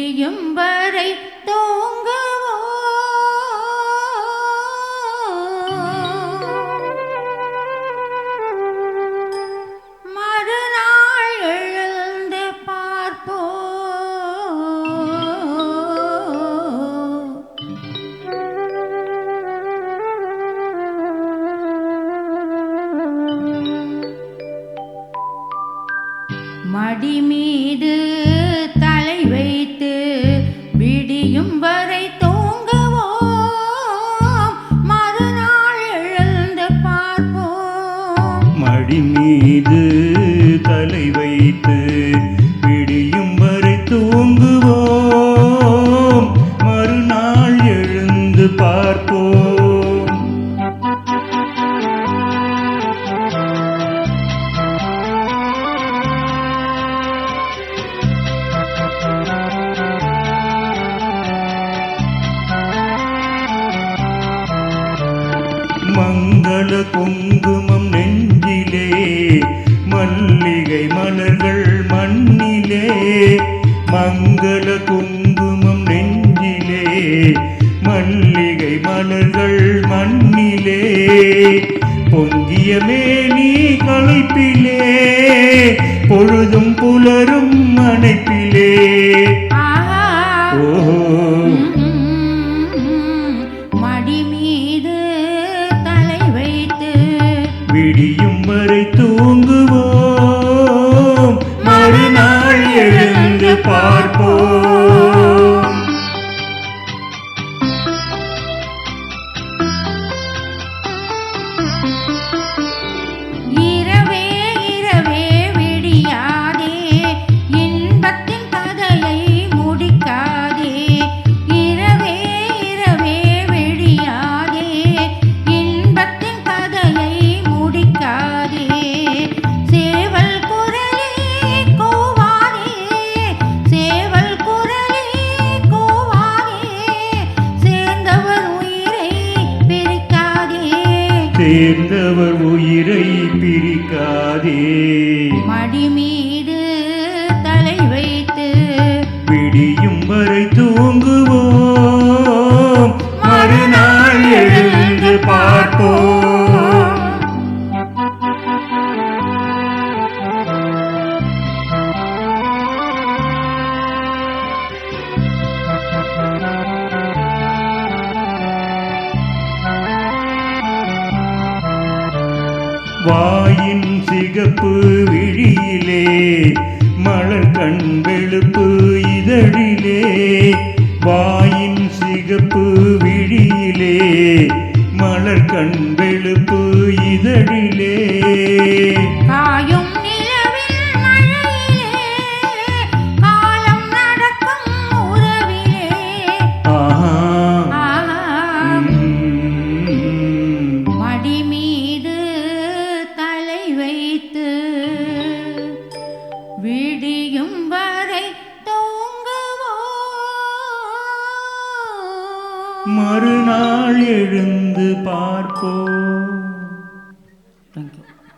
விடியும் வரை தூங்குவோம் மறுநாள் எழுந்து பார்ப்போம் மடி மீது தலை வைத்து விடியும் வரை தூங்குவோம் மறுநாள் எழுந்து பார்ப்போம் மடி மீது தலை வைத்து விடியும் வரை தூங்குவோம் மறுநாள் எழுந்து பார்ப்போம் மங்கள குங்குமம் நெஞ்சிலே மல்லிகை மலர்கள் மண்ணிலே மங்கள குங்குமம் நெஞ்சிலே மல்லிகை மலர்கள் மண்ணிலே பொங்கிய மேனி களைப்பிலே பொழுதும் புலரும் அணைப்பிலே ஓஹோ விடியும் வரை தூங்குவோம் மறுநாள் எழுந்து பார்ப்போம் இரவே இரவே விடியாதே இன்பத்தின் கதையை முடிக்காதே இரவே இரவே விடியாதே இன்பத்தின் கதையை முடிக்காதே சேவல் குரலே கூவாதே சேவல் குரலே கூவாதே சேர்ந்தவர் உயிரை பிரிக்காதே சேர்ந்தவர் உயிரை பிரிக்காதே மடி மீது தலை வைத்து விடியும் வரை தூங்குவோம் மறுநாள் எழுந்து பார்ப்போம் வாயின் சிகப்பு விழியிலே மலர் கண் வெளுப்பு இதழிலே வாயின் சிகப்பு விழியிலே மலர் கண் வெளுப்பு இதழிலே காயும் நிலவில் மழையிலே காலம் நடக்கும் உறவிலே மடி மீது தலை வைத்து விடியும் வரை தூங்குவோம் மறுநாள் எழுந்து பார்ப்போம்